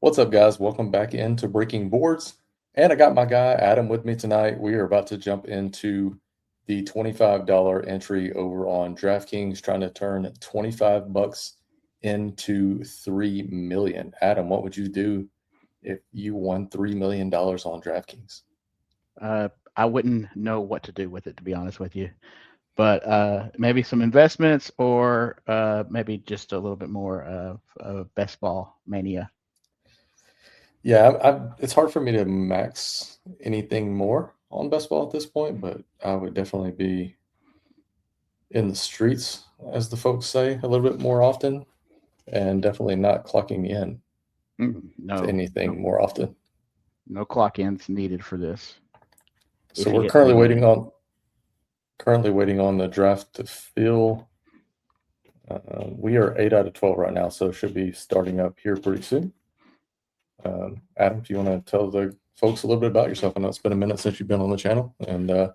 What's up, guys? Welcome back into Breaking Boards. And I got my guy Adam with me tonight. We are about to jump into the $25 entry over on DraftKings, trying to turn 25 bucks into 3 million. Adam, what would you do if you won $3 million on DraftKings? I wouldn't know what to do with it, to be honest with you. But maybe some investments, or maybe just a little bit more of best ball mania. Yeah, it's hard for me to max anything more on best ball at this point, but I would definitely be in the streets, as the folks say, a little bit more often, and definitely not clocking in to No, no, anything more often. no clock ins needed for this. So If you we're hit 3 million, currently waiting on the draft to fill. We are 8 out of 12 right now, so it should be starting up here pretty soon. Adam, do you want to tell the folks a little bit about yourself? I know it's been a minute since you've been on the channel, and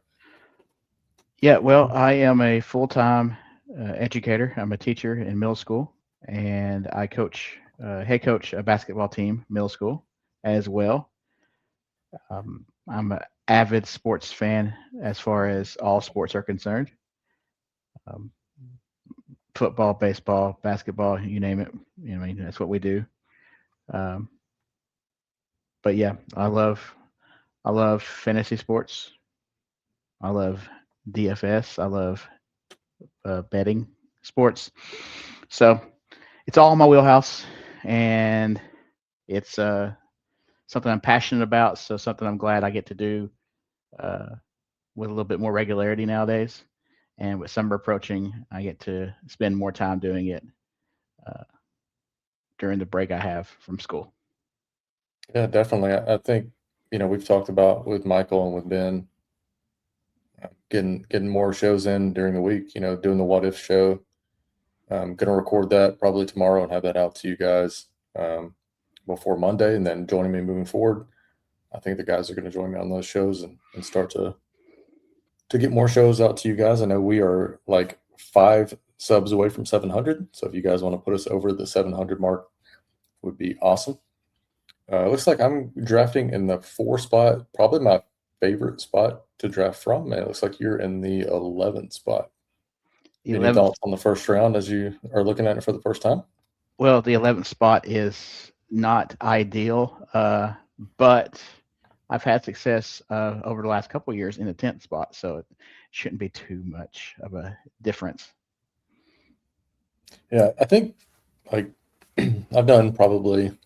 yeah. Well, I am a full time educator. I'm a teacher in middle school, and I head coach a basketball team, middle school, as well. I'm an avid sports fan as far as all sports are concerned. Um, Football, baseball, basketball, you name it. I mean, that's what we do. Um, but yeah, I love fantasy sports. I love DFS. I love betting sports. So it's all in my wheelhouse, and it's something I'm passionate about. So something I'm glad I get to do uh, with a little bit more regularity nowadays. And with summer approaching, I get to spend more time doing it uh, during the break I have from school. yeah, definitely. I think we've talked about with Michael and with Ben getting more shows in during the week. Doing the What If show. I'm gonna record that probably tomorrow and have that out to you guys before Monday, and then joining me moving forward. I think the guys are going to join me on those shows and start to get more shows out to you guys. I know we are like 5 subs away from 700, so if you guys want to put us over the 700 mark, would be awesome. Looks like I'm drafting in the 4 spot, probably my favorite spot to draft from. And it looks like you're in the 11th spot. The Any 11th, thoughts on the first round as you are looking at it for the first time? well, the 11th spot is not ideal, but I've had success over the last couple of years in the 10th spot, so it shouldn't be too much of a difference. Yeah, I think like I've done probably,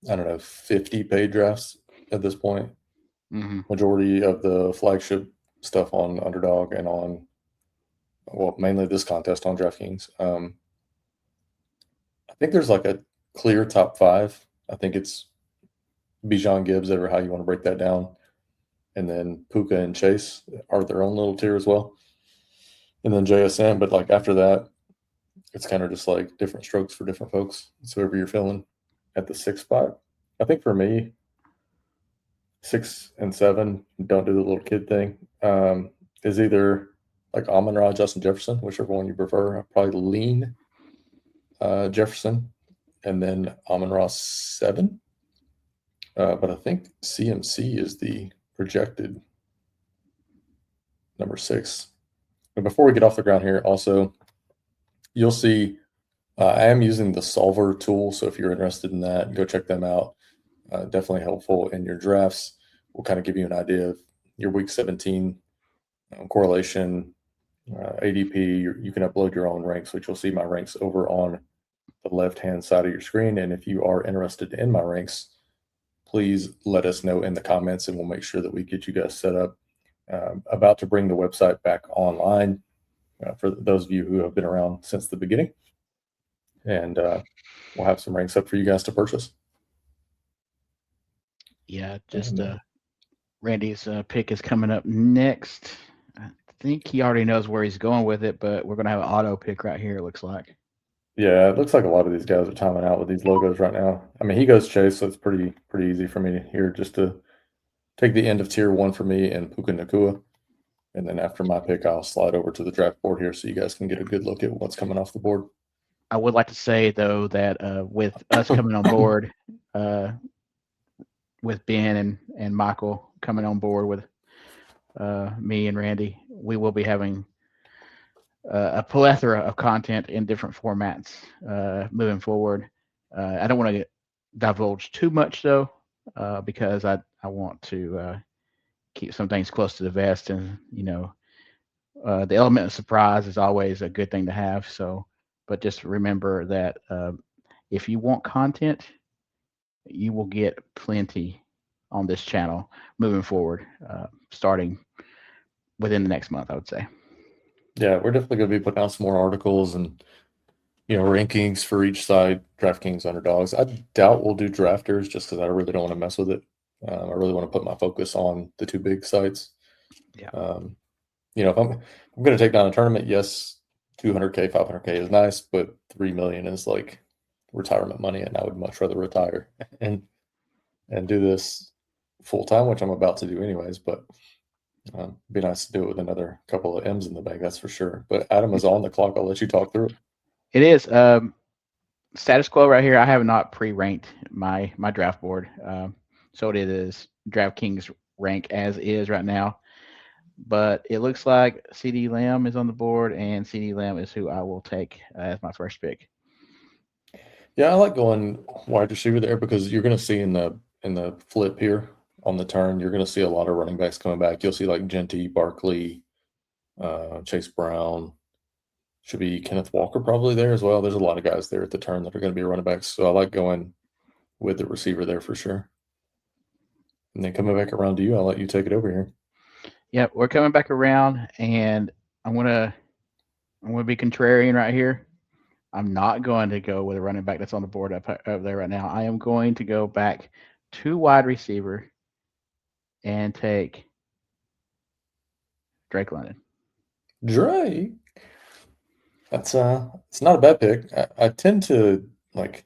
I don't know, 50 paid drafts at this point. Hmm. Majority of the flagship stuff on Underdog and on, well, mainly this contest on DraftKings. I think there's like a clear top 5. I think it's Bijan Gibbs, or how you want to break that down. And then Puka and Chase are their own little tier as well. And then JSN, but like after that, it's kind of just like different strokes for different folks. It's whoever you're feeling at the 6th spot. I think for me, 6 and 7, don't do the little kid thing. Is either like Amon-Ra, Justin Jefferson, whichever one you prefer. I probably lean Jefferson, and then Amon-Ra 7. But I think CMC is the projected number 6. And before we get off the ground here, also, you'll see I am using the Solver tool. So if you're interested in that, go check them out. Definitely helpful in your drafts. We'll kind of give you an idea of your week 17 correlation, ADP. You can upload your own ranks, which you'll see my ranks over on the left-hand side of your screen. And if you are interested in my ranks, please let us know in the comments, and we'll make sure that we get you guys set up. About to bring the website back online for those of you who have been around since the beginning. And we'll have some ranks up for you guys to purchase. Yeah, just Randy's pick is coming up next. I think he already knows where he's going with it, but we're going to have an auto pick right here, it looks like. Yeah, it looks like a lot of these guys are timing out with these logos right now. I mean, he goes Chase, so it's pretty easy for me here just to take the end of tier 1 for me and Puka Nacua. And then after my pick, I'll slide over to the draft board here so you guys can get a good look at what's coming off the board. I would like to say, though, that with us coming on board, with Ben and Michael coming on board with me and Randy, we will be having a plethora of content in different formats moving forward. I don't want to divulge too much though, because I want to keep some things close to the vest, and the element of surprise is always a good thing to have. So, but just remember that if you want content, you will get plenty on this channel moving forward, starting within the next month, I would say. Yeah, we're definitely going to be putting out some more articles and rankings for each side, DraftKings underdogs. I doubt we'll do drafters just because I really don't want to mess with it. I really want to put my focus on the two big sites. Yeah. If I'm going to take down a tournament, yes, 200K, 500K is nice, but 3 million is like retirement money, and I would much rather retire and do this full time, which I'm about to do anyways. But it'd be nice to do it with another couple of M's in the bank, that's for sure. But Adam is on the clock. I'll let you talk through it. It is status quo right here. I have not pre-ranked my draft board, so it is DraftKings rank as is right now. But it looks like CeeDee Lamb is on the board, and CeeDee Lamb is who I will take as my first pick. Yeah, I like going wide receiver there because you're going to see in the flip here on the turn, you're going to see a lot of running backs coming back. You'll see like Genty, Barkley, Chase Brown. Should be Kenneth Walker probably there as well. There's a lot of guys there at the turn that are going to be running backs. So I like going with the receiver there for sure. And then coming back around to you, I'll let you take it over here. Yeah, we're coming back around, and I'm gonna be contrarian right here. I'm not going to go with a running back that's on the board up there right now. I am going to go back to wide receiver and take Drake London. Drake. That's it's not a bad pick. I tend to like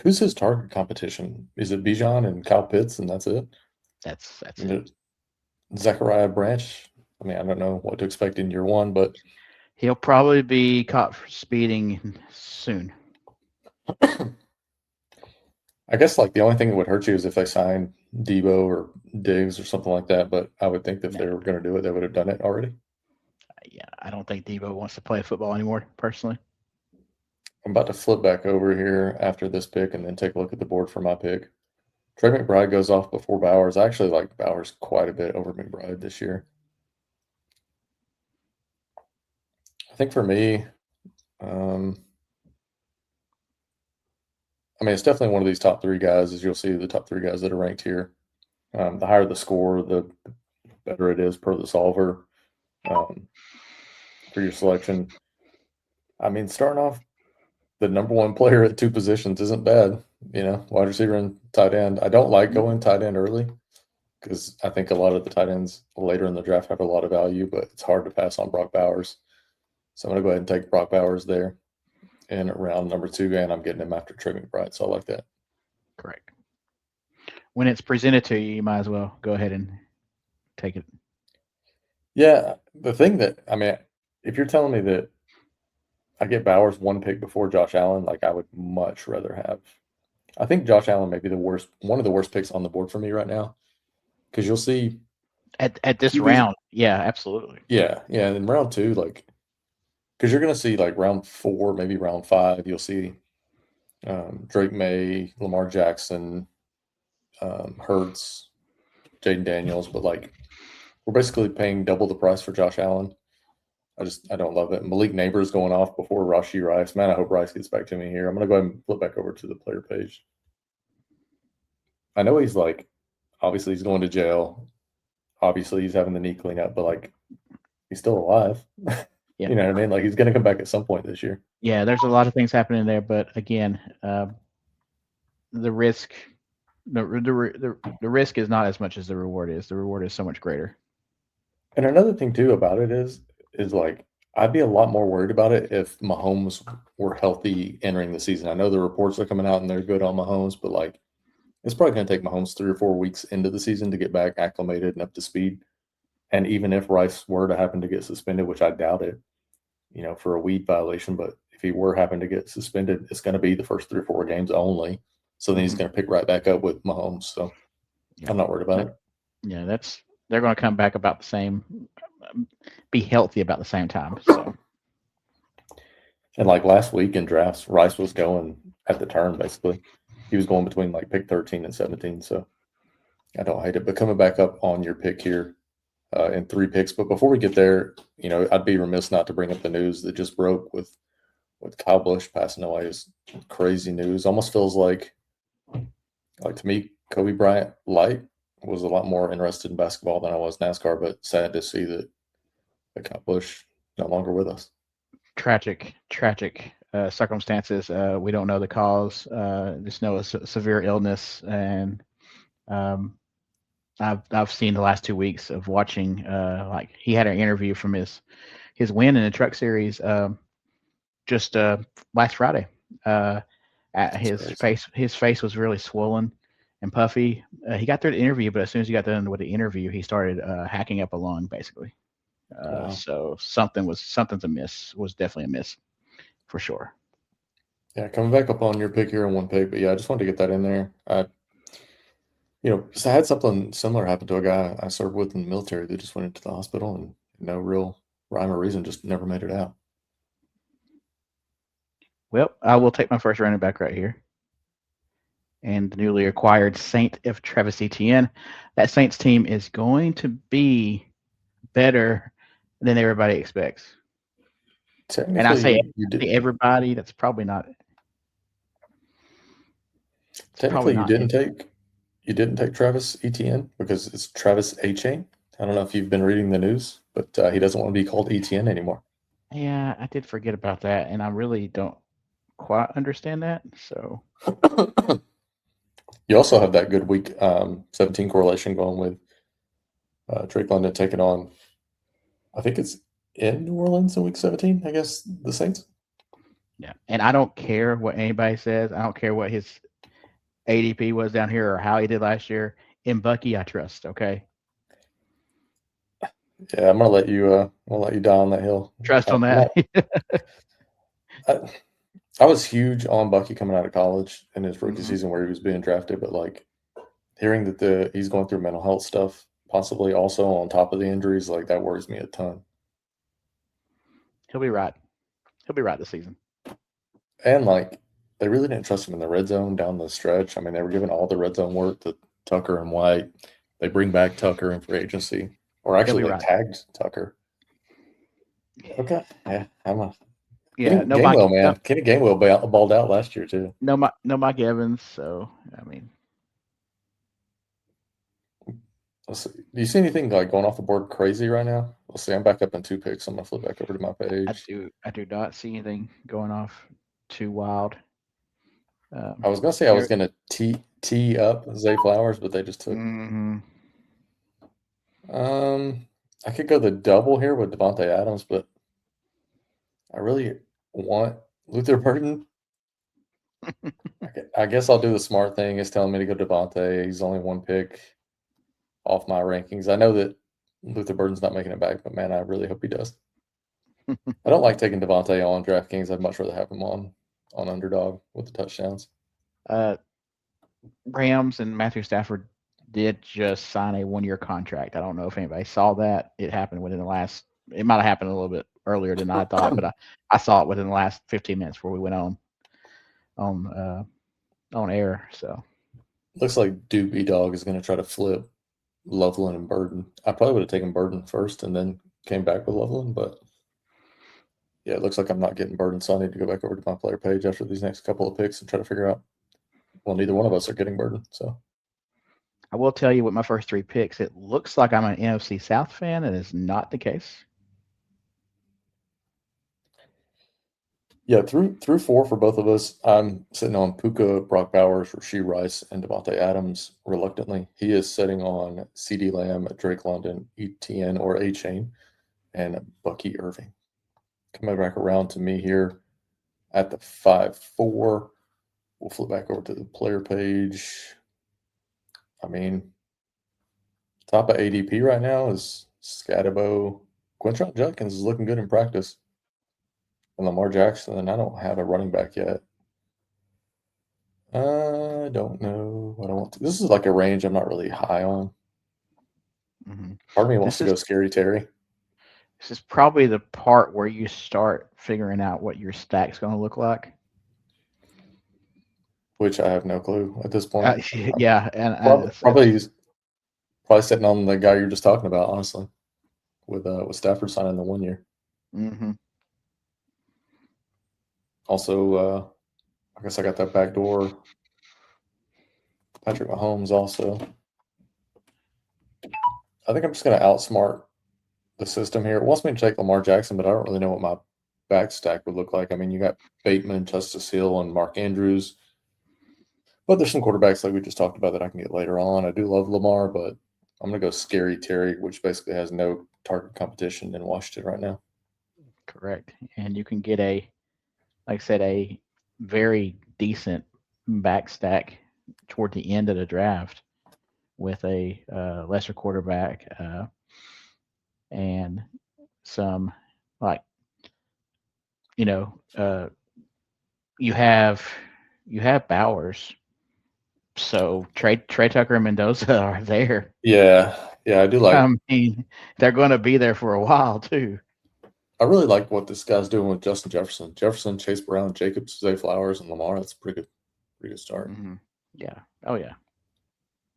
who's his target competition? Is it Bijan and Kyle Pitts and that's it? That's it. Zachariah Branch. I mean, I don't know what to expect in year one, but he'll probably be caught speeding soon. I guess like the only thing that would hurt you is if they sign Debo or Diggs or something like that. But I would think that if they were going to do it, they would have done it already. Yeah, I don't think Debo wants to play football anymore, personally. I'm about to flip back over here after this pick and then take a look at the board for my pick. Trey McBride goes off before Bowers. I actually like Bowers quite a bit over McBride this year. I think for me, I mean, it's definitely one of these top three guys, as you'll see the top three guys that are ranked here. The higher the score, the better it is per the solver for your selection. I mean, starting off the number one player at two positions isn't bad, wide receiver and tight end. I don't like going tight end early because I think a lot of the tight ends later in the draft have a lot of value, but it's hard to pass on Brock Bowers. So I'm going to go ahead and take Brock Bowers there in round number 2, and I'm getting him after Trey McBride, so I like that. Correct. When it's presented to you, you might as well go ahead and take it. Yeah, the thing that, I mean, if you're telling me that I get Bowers one pick before Josh Allen, like I would much rather have. I think Josh Allen may be one of the worst picks on the board for me right now, because you'll see at this round. Yeah, absolutely. Yeah, and in round 2, like, because you're going to see like round 4, maybe round 5, you'll see Drake May, Lamar Jackson, Hurts, Jaden Daniels, but like we're basically paying double the price for Josh Allen. I don't love it. Malik Neighbors going off before Rashee Rice. Man, I hope Rice gets back to me here. I'm going to go ahead and flip back over to the player page. I know he's like, obviously he's going to jail. Obviously he's having the knee cleanup, but like he's still alive. Yeah. You know what I mean? Like he's going to come back at some point this year. Yeah, there's a lot of things happening there, but again, the risk is not as much as the reward is. The reward is so much greater. And another thing too about it is like I'd be a lot more worried about it if Mahomes were healthy entering the season. I know the reports are coming out and they're good on Mahomes, but like it's probably going to take Mahomes 3 or 4 weeks into the season to get back acclimated and up to speed. And even if Rice were to happen to get suspended, which I doubt it, for a weed violation, but if he were happen to get suspended, it's going to be the first 3 or 4 games only. So then he's going to pick right back up with Mahomes. So I'm not worried about it. Yeah, they're going to come back about the same, be healthy about the same time. So. And like last week in drafts, Rice was going at the turn basically. He was going between like pick 13 and 17. So I don't hate it. But coming back up on your pick here in 3 picks. But before we get there, I'd be remiss not to bring up the news that just broke with Kyle Busch passing away. Is crazy news. Almost feels like to me, Kobe Bryant light was a lot more interested in basketball than I was NASCAR. But sad to see that Kyle Busch no longer with us. Tragic circumstances. We don't know the cause. Just know it's a severe illness, and I've seen the last 2 weeks of watching. Like he had an interview from his win in the Truck Series just last Friday. His face was really swollen and puffy. He got through the interview, but as soon as he got done with the interview, he started hacking up a lung, basically. Wow. So something's amiss. Was definitely amiss, for sure. Yeah, coming back up on your pick here in 1 pick, but yeah, I just wanted to get that in there. So I had something similar happen to a guy I served with in the military that just went into the hospital and no real rhyme or reason, just never made it out. Well, I will take my first running back right here. And the newly acquired Saint of Travis Etienne. That Saints team is going to be better than everybody expects. And I say everybody, that's probably not. Technically, you didn't take Travis Etienne because it's Travis A-Chain. I don't know if you've been reading the news, but he doesn't want to be called Etienne anymore. Yeah, I did forget about that, and I really don't quite understand that. So you also have that good week 17 correlation going with Drake London taking on, I think it's in New Orleans in week 17, I guess, the Saints. Yeah, and I don't care what anybody says. I don't care what his ADP was down here or how he did last year. In Bucky, I trust. Okay. Yeah, I'm gonna let you die on that hill. Trust on that. I was huge on Bucky coming out of college in his rookie season where he was being drafted, but like hearing that he's going through mental health stuff, possibly also on top of the injuries, like that worries me a ton. He'll be right. He'll be right this season. And like they really didn't trust him in the red zone down the stretch. I mean, they were giving all the red zone work to Tucker and White. They bring back Tucker in free agency, or actually they tagged Tucker. Okay, yeah, Kenny Gainwell, man. Kenny Gainwell balled out last year too. No Mike Evans. So I mean, let's see. Do you see anything like going off the board crazy right now? Let's see. I'm back up in 2 picks. I'm gonna flip back over to my page. I do not see anything going off too wild. I was gonna say I was gonna tee up Zay Flowers, but they just took. I could go the double here with Devontae Adams, but I really want Luther Burden. I guess I'll do the smart thing. Is telling me to go Devontae. He's only 1 pick off my rankings. I know that Luther Burden's not making it back, but man, I really hope he does. I don't like taking Devontae on DraftKings. I'd much rather have him on underdog with the touchdowns. Rams and Matthew Stafford did just sign a 1-year contract. I don't know if anybody saw that. It happened within the last. It might have happened a little bit earlier than I thought, but I saw it within the last 15 minutes before we went on air. So looks like Doobie Dog is going to try to flip Loveland and Burden. I probably would have taken Burden first and then came back with Loveland, but yeah, it looks like I'm not getting Burden, so I need to go back over to my player page after these next couple of picks and try to figure out. Well, neither one of us are getting Burden, so. I will tell you with my first 3 picks, it looks like I'm an NFC South fan. It is not the case. Yeah, through 4 for both of us. I'm sitting on Puka, Brock Bowers, Rashee Rice, and Devontae Adams reluctantly. He is sitting on CeeDee Lamb, Drake London, Etienne or A-Chain, and Bucky Irving. Coming back around to me here at the 5-4. We'll flip back over to the player page. I mean, top of ADP right now is Scatabo. Quinton Judkins is looking good in practice. And Lamar Jackson, and I don't have a running back yet. I don't know what I want to. This is like a range I'm not really high on. Mm-hmm. Part of me wants This to is go Scary Terry, this is probably the part where you start figuring out what your stack's going to look like. which I have no clue at this point. I'm Yeah, and probably sitting on the guy you're just talking about, honestly, with Stafford signing the 1 year. mm-hmm. Also, I guess I got that backdoor Patrick Mahomes. Also, I think I'm just going to outsmart the system here. It wants me to take Lamar Jackson, but I don't really know what my back stack would look like. I mean, you got Bateman, Justice Hill, and Mark Andrews. But there's some quarterbacks like we just talked about that I can get later on. I do love Lamar, but I'm going to go Scary Terry, which basically has no target competition in Washington right now. Correct. And you can get like I said, a very decent back stack toward the end of the draft with a lesser quarterback and some like you know you have Bowers, so Trey Tucker and Mendoza are there. Yeah, I do like. I mean, they're going to be there for a while too. I really like what this guy's doing with Justin Jefferson, Chase Brown, Jacobs, Zay Flowers, and Lamar. That's a pretty good start. Mm-hmm. Yeah. Oh yeah.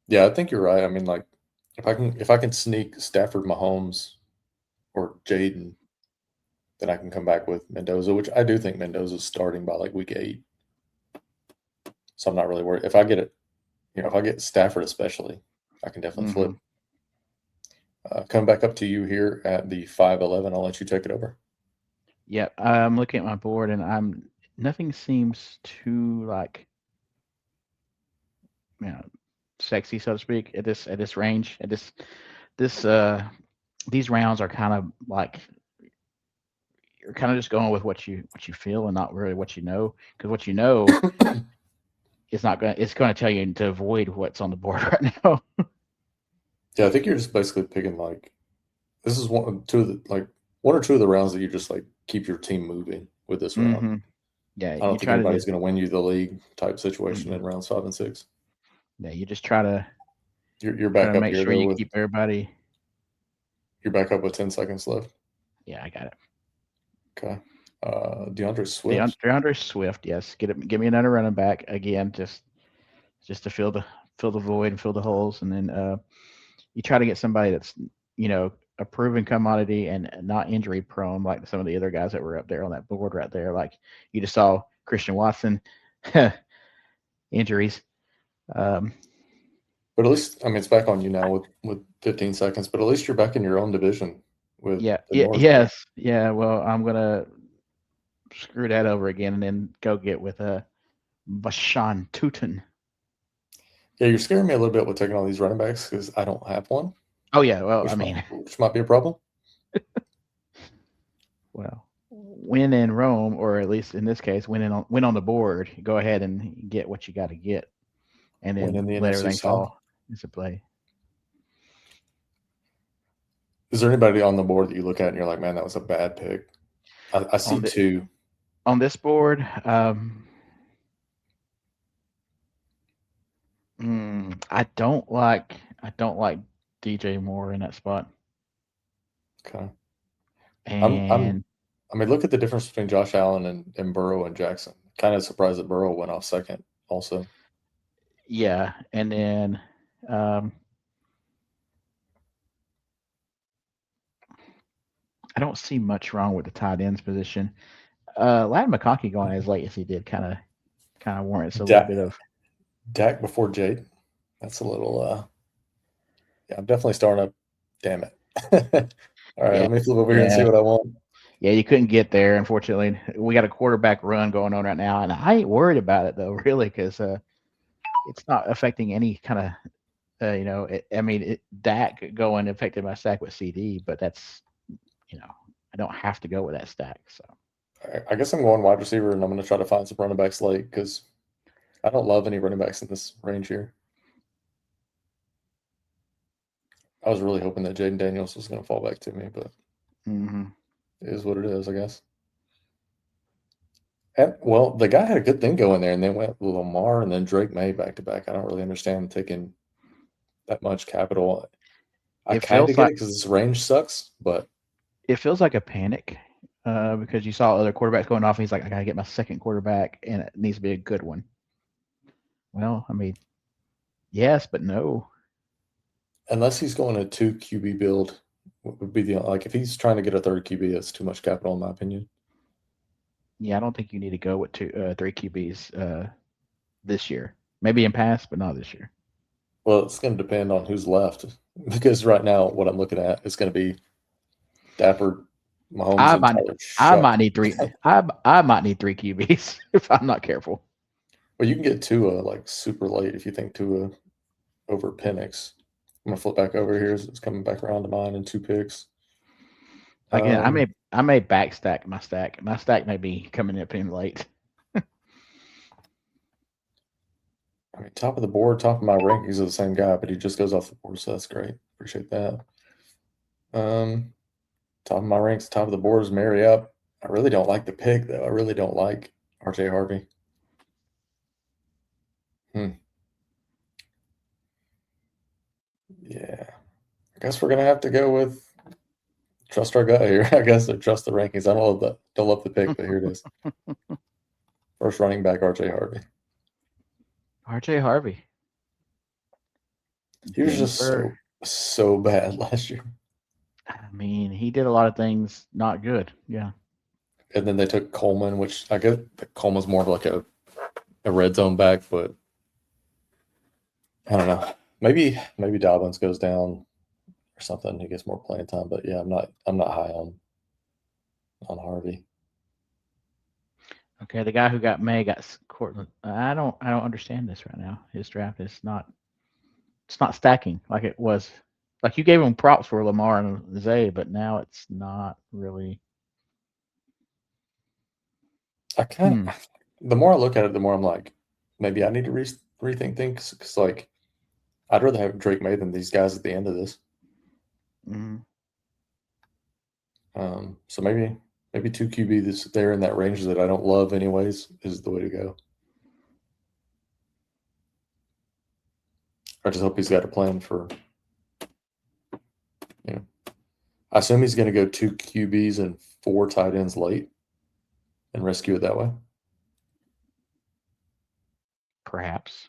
Yeah, I think you're right. I mean, like if I can sneak Stafford, Mahomes, or Jaden, then I can come back with Mendoza, which I do think Mendoza's starting by like week 8. So I'm not really worried. If I get it, if I get Stafford especially, I can definitely Mm-hmm. flip. Come back up to you here at the 5-11. I'll let you take it over. Yep. I'm looking at my board and nothing seems too like you know sexy, so to speak, at this range. At this these rounds are kind of like you're kind of just going with what you feel and not really what you know, because what you know it's going to tell you to avoid what's on the board right now. Yeah, I think you're just basically picking like this is one or two of the rounds that you just like keep your team moving with this round. Mm-hmm. Yeah, I you don't think try to anybody's just going to win you the league type situation mm-mm. in rounds 5 and 6. Yeah, you just try to You're back up make here sure though you with keep everybody. you're back up with 10 seconds left. Yeah, I got it. Okay. DeAndre Swift. DeAndre Swift, yes. Give me another running back again, just to fill the void and fill the holes, and then you try to get somebody that's a proven commodity and not injury prone like some of the other guys that were up there on that board right there. Like you just saw Christian Watson injuries. But at least, I mean, it's back on you now with 15 seconds. But at least you're back in your own division with the North. Yes, yeah. Well, I'm gonna screw that over again and then go get with Bashan Tutin. Yeah, you're scaring me a little bit with taking all these running backs because I don't have one, Oh yeah, well, I mean, which might be a problem. well, win in Rome, or at least in this case, win on the board. Go ahead and get what you got to get, and Win in then the let NFC everything South. fall into play. Is there anybody on the board that you look at and you're like, man, that was a bad pick? I see two. On this board. I don't like DJ Moore in that spot. Okay. And I mean, look at the difference between Josh Allen and Burrow and Jackson. Kind of surprised that Burrow went off second also. yeah, and then I don't see much wrong with the tight ends position. Ladd McConkey going as late as he did kind of warrants a little bit of Dak before Jade. That's a little yeah, I'm definitely starting up. Damn it. All right, yeah, let me flip over here and see what I want. Yeah, you couldn't get there, unfortunately. We got a quarterback run going on right now, and I ain't worried about it though, really, because it's not affecting any kind of Dak going affected my stack with CD, but that's I don't have to go with that stack. So I guess I'm going wide receiver, and I'm going to try to find some running backs late because I don't love any running backs in this range here. I was really hoping that Jaden Daniels was going to fall back to me, but it is what it is, I guess. Well, the guy had a good thing going there, and then went with Lamar and then Drake May back to back. I don't really understand taking that much capital. I It kind of feels get like it because this range sucks, but a panic because you saw other quarterbacks going off. And he's like, I got to get my second quarterback, and it needs to be a good one. Well, I mean, yes, but no. unless he's going a 2 QB build, would be the like if he's trying to get a third QB, that's too much capital in my opinion. Yeah, I don't think you need to go with three QBs this year. Maybe in past, but not this year. Well, it's going to depend on who's left because right now what I'm looking at is going to be Dapper, Mahomes, I and might Tyler I Shuck. might need three. I might need three QBs if I'm not careful. Well, you can get Tua like super late if you think Tua over Penix. I'm gonna flip back over here. It's coming back around to mine in 2 picks. Again, Um, I may backstack my stack. My stack may be coming up in late. I mean, top of the board, top of my rankings are the same guy, but he just goes off the board, so that's great. Appreciate that. Top of my ranks, top of the board is Mary up. I really don't like the pick though. I really don't like RJ Harvey. Yeah, I guess we're gonna have to go with trust our gut here. I guess or trust the rankings. I don't love the pick, but here it is. First running back, RJ Harvey. RJ Harvey. He was just Denver. so bad last year. I mean, he did a lot of things not good. Yeah. And then they took Coleman, which I guess Coleman's more of like a red zone back, but I don't know. Maybe Dobbins goes down or something. He gets more playing time, but yeah, I'm not high on Harvey. Okay, the guy who got May got Cortland. I don't understand this right now. His draft is not it's not stacking like it was. Like you gave him props for Lamar and Zay, but now it's not really. I kind of the more I look at it, the more I'm like, maybe I need to rethink things because like I'd rather have Drake May than these guys at the end of this. Mm-hmm. So maybe 2 QB that's there in that range that I don't love anyways is the way to go. I just hope he's got a plan for, I assume he's going to go 2 QBs and 4 tight ends late and rescue it that way. Perhaps.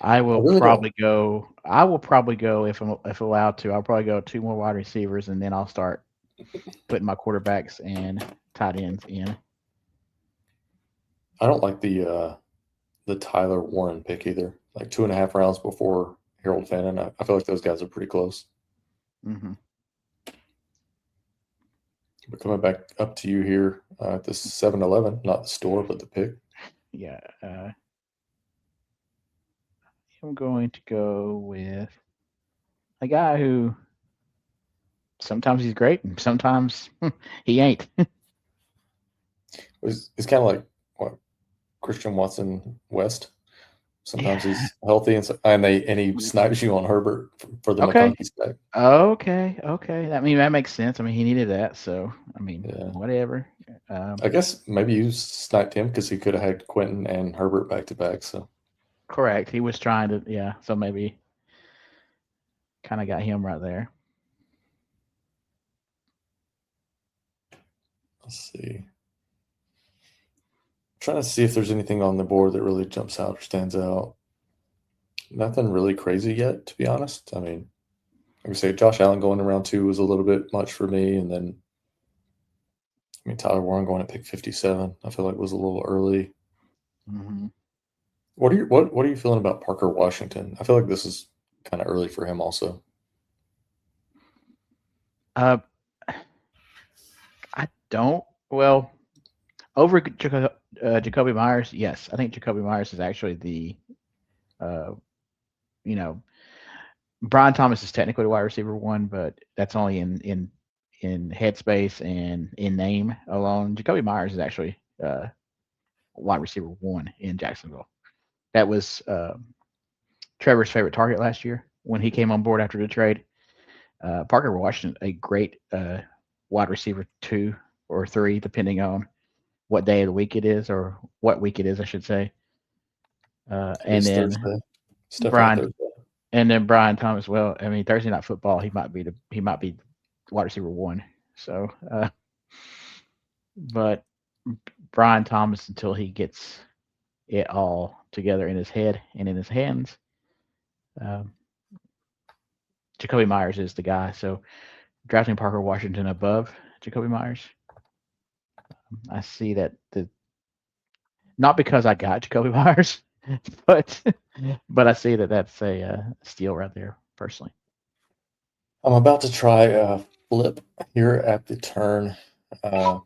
I will really probably go. I will probably go if allowed to. I'll probably go 2 more wide receivers, and then I'll start putting my quarterbacks and tight ends in. I don't like the Tyler Warren pick either. Like 2.5 rounds before Harold Fannin. I feel like those guys are pretty close. Mm-hmm. But coming back up to you here at the 7-Eleven, not the store, but the pick. Yeah. I'm going to go with a guy who sometimes he's great and sometimes he ain't. It's kind of like what Christian Watson West. Sometimes Yeah. he's healthy and he snipes you on Herbert for the Okay. McConkey stack. Okay. I mean, that makes sense. I mean, he needed that, so I mean, Yeah. whatever. I guess maybe you sniped him because he could have had Quentin and Herbert back to back. So Correct. He was trying to, yeah. So maybe kind of got him right there. let's see. Trying to see if there's anything on the board that really jumps out or stands out. Nothing really crazy yet, to be honest. I mean, like I say, Josh Allen going in round 2 was a little bit much for me, and then I mean Tyler Warren going at pick 57, I feel like was a little early. Mm-hmm. What are you feeling about Parker Washington? I feel like this is kind of early for him also. I don't. Well, over Jacoby Myers, yes. I think Jacoby Myers is actually the, you know, Brian Thomas is technically the wide receiver 1, but that's only in headspace and in name alone. Jacoby Myers is actually wide receiver 1 in Jacksonville. That was Trevor's favorite target last year when he came on board after the trade. Parker Washington, a great wide receiver 2 or 3, depending on what day of the week it is, or what week it is, I should say. And It's then Thursday. It's definitely Brian, Thursday. and then Brian Thomas. Well, I mean, Thursday Night Football, he might be wide receiver 1. So, but Brian Thomas, until he gets it all together in his head and in his hands, Jacoby Myers is the guy. So, drafting Parker Washington above Jacoby Myers, I see that not because I got Jacoby Myers, but I see that that's a steal right there, personally. I'm about to try a flip here at the turn. That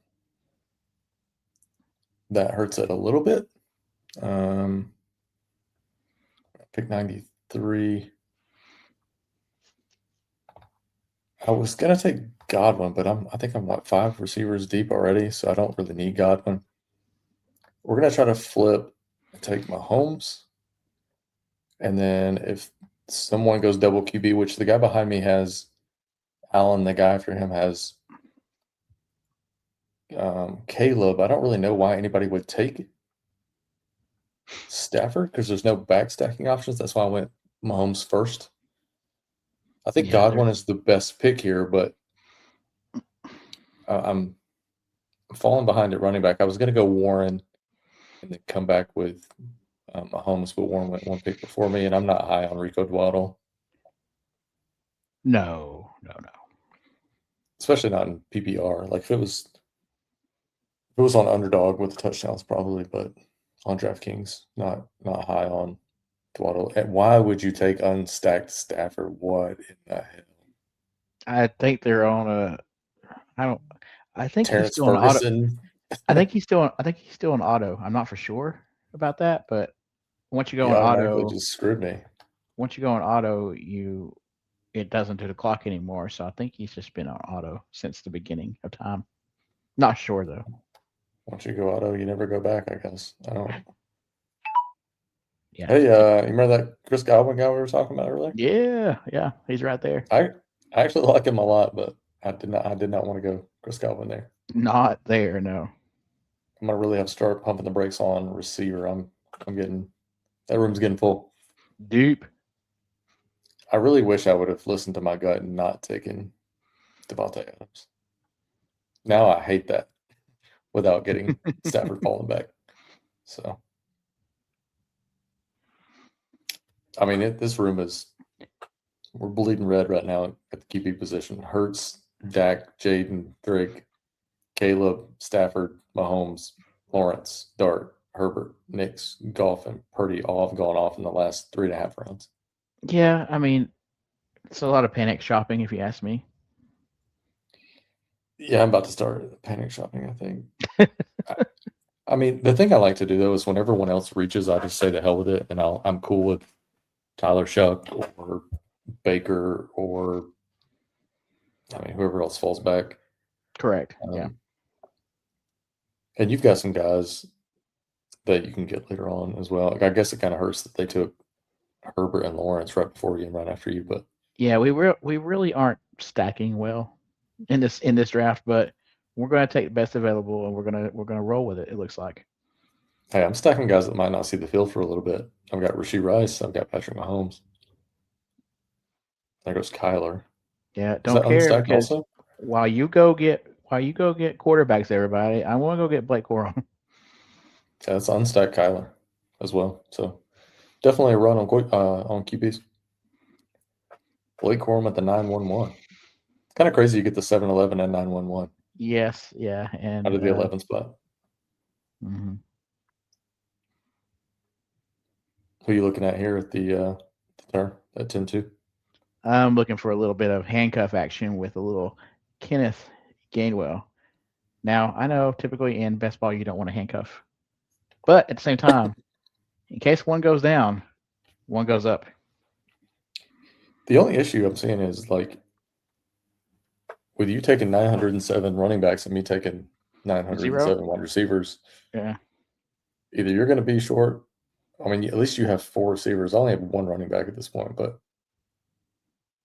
hurts it a little bit. Pick 93. I was gonna take Godwin, but I think I'm like 5 receivers deep already, so I don't really need Godwin. We're gonna try to flip and take Mahomes, and then if someone goes double QB, which the guy behind me has Allen, the guy after him has Caleb. I don't really know why anybody would take Stafford because there's no back stacking options. That's why I went Mahomes first. I think Godwin is the best pick here, but I'm falling behind at running back. I was going to go Warren and then come back with Mahomes, but Warren went one pick before me, and I'm not high on Rico Dwaddle. No. Especially not in PPR. Like if it was on underdog with the touchdowns probably, but on DraftKings, not high on Dwaddle. And why would you take unstacked Stafford? What in the hell? I think they're on a. I think Terrence he's still Ferguson. on auto. I think he's still on auto. I'm not for sure about that, but once you go on auto, just screwed me. Once you go on auto, it doesn't do the clock anymore. So I think he's just been on auto since the beginning of time. Not sure though. Once you go auto, you never go back, I guess. I don't. Yeah. Hey, you remember that Chris Godwin guy we were talking about earlier? Yeah, he's right there. I actually like him a lot, but I did not want to go Chris Godwin there. Not there, no. I'm gonna really have to start pumping the brakes on receiver. I'm getting that room's getting full. Deep. I really wish I would have listened to my gut and not taken Devontae Adams. Now I hate that without getting Stafford falling back. So, I mean, this room we're bleeding red right now at the QB position. Hurts, Dak, Jaden, Drake, Caleb, Stafford, Mahomes, Lawrence, Dart, Herbert, Nix, Goff, and Purdy all have gone off in the last 3.5 rounds. Yeah, I mean, it's a lot of panic shopping, if you ask me. Yeah, I'm about to start panic shopping, I think. I mean, the thing I like to do, though, is when everyone else reaches, I just say the hell with it, and I'm cool with Tyler Shuck or Baker or, I mean, whoever else falls back. Correct, yeah. And you've got some guys that you can get later on as well. Like, I guess it kind of hurts that they took Herbert and Lawrence right before you and right after you, but yeah, we really aren't stacking well in this draft, but we're going to take the best available and we're gonna roll with it. It looks like. Hey, I'm stacking guys that might not see the field for a little bit. I've got Rashee Rice. I've got Patrick Mahomes. There goes Kyler. Yeah, don't care because also? while you go get quarterbacks, everybody, I want to go get Blake Corum. Yeah, that's unstacked Kyler as well. So definitely a run on QBs. Blake Corum at the 911. It's kind of crazy you get the 7-11 and 911. Yes, yeah, and out of the 11 spot. Mm-hmm. Who are you looking at here at the turn at 10-2? I'm looking for a little bit of handcuff action with a little Kenneth Gainwell. Now, I know typically in best ball you don't want to handcuff, but at the same time, in case one goes down, one goes up. The only issue I'm seeing is like with you taking 907 running backs and me taking 907 wide receivers. Yeah. Either you're going to be short. I mean, at least you have 4 receivers. I only have 1 running back at this point, but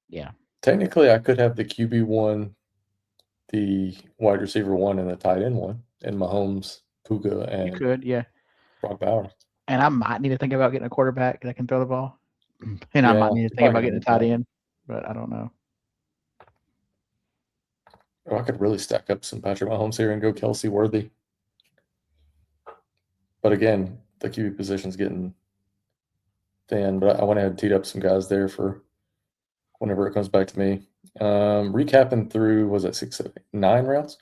yeah, technically I could have the QB1 the wide receiver one and the tight end one, and Mahomes, Puka, You and could, yeah. Brock Bowers. And I might need to think about getting a quarterback that can throw the ball. And I Yeah, might need to you're think probably about gonna getting a need tight that. end, but I don't know. Oh, I could really stack up some Patrick Mahomes here and go Kelsey worthy. But again, the QB position's getting thin. But I went ahead and teed up some guys there for whenever it comes back to me. Recapping through, was it 6, 7, 9 rounds?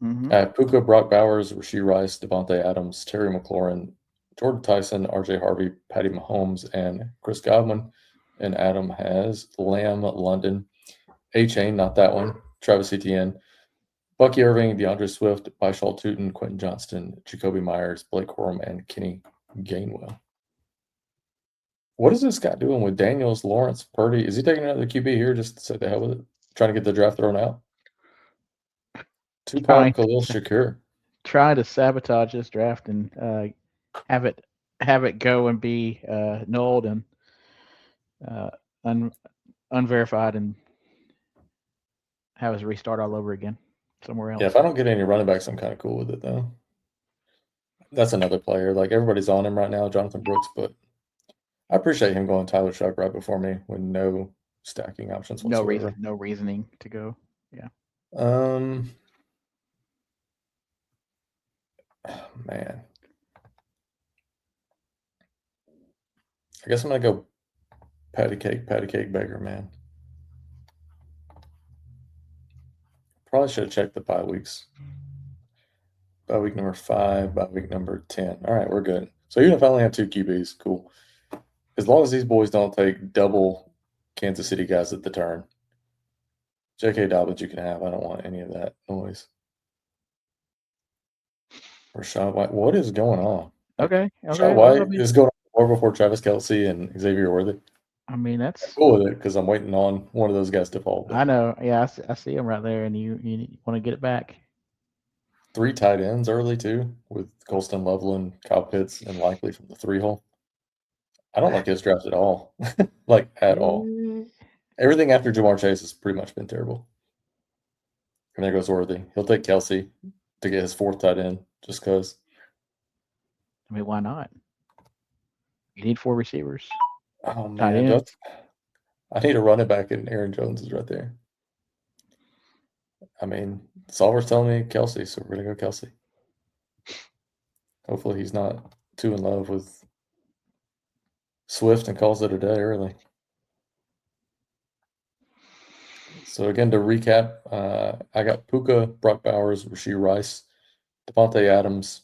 Mm-hmm. Puka, Brock Bowers, Rasheed Rice, Devontae Adams, Terry McLaurin, Jordan Tyson, RJ Harvey, Patty Mahomes, and Chris Godwin. And Adam has Lamb, London, A-Chain, not that one, Travis Etienne, Bucky Irving, DeAndre Swift, Byshal Tootin, Quentin Johnston, Jacoby Myers, Blake Corum, and Kenny Gainwell. What is this guy doing with Daniels, Lawrence, Purdy? Is he taking another QB here just to say the hell with it? Trying to get the draft thrown out? Trying Tupac, Khalil Shakur. to sabotage this draft and have it go and be nulled and unverified and have us restart all over again somewhere else. Yeah, if I don't get any running backs, I'm kind of cool with it, though. That's another player. Like, everybody's on him right now, Jonathan Brooks, but I appreciate him going Tyler Shuck right before me with no stacking options whatsoever. No reasoning to go. Yeah. Man. I guess I'm going to go patty cake, Baker, man. Probably should have checked the bye weeks. Bye week number 5, bye week number 10. All right, we're good. So even if I only have 2 QBs, cool. As long as these boys don't take double Kansas City guys at the turn. J.K. Dobbins you can have. I don't want any of that noise. Rashad White. What is going on? Okay. Rashad Well, White is going on before Travis Kelce and Xavier Worthy. I mean, I'm that's cool with it because I'm waiting on one of those guys to fall. I know. Yeah, I see him right there, and you want to get it back. 3 tight ends early too, with Colston, Loveland, Kyle Pitts, and Likely from the 3 hole. I don't like his draft at all, like at all. Everything after Jamar Chase has pretty much been terrible. And there goes Worthy. He'll take Kelce to get his 4th tight end just because. I mean, why not? You need 4 receivers. Oh Tight man, end. I need a running back, and Aaron Jones is right there. I mean, Solver's telling me Kelce, so we're gonna go Kelce. Hopefully, he's not too in love with Swift and calls it a day early. So again, to recap, I got Puka, Brock Bowers, Rasheed Rice, Devontae Adams,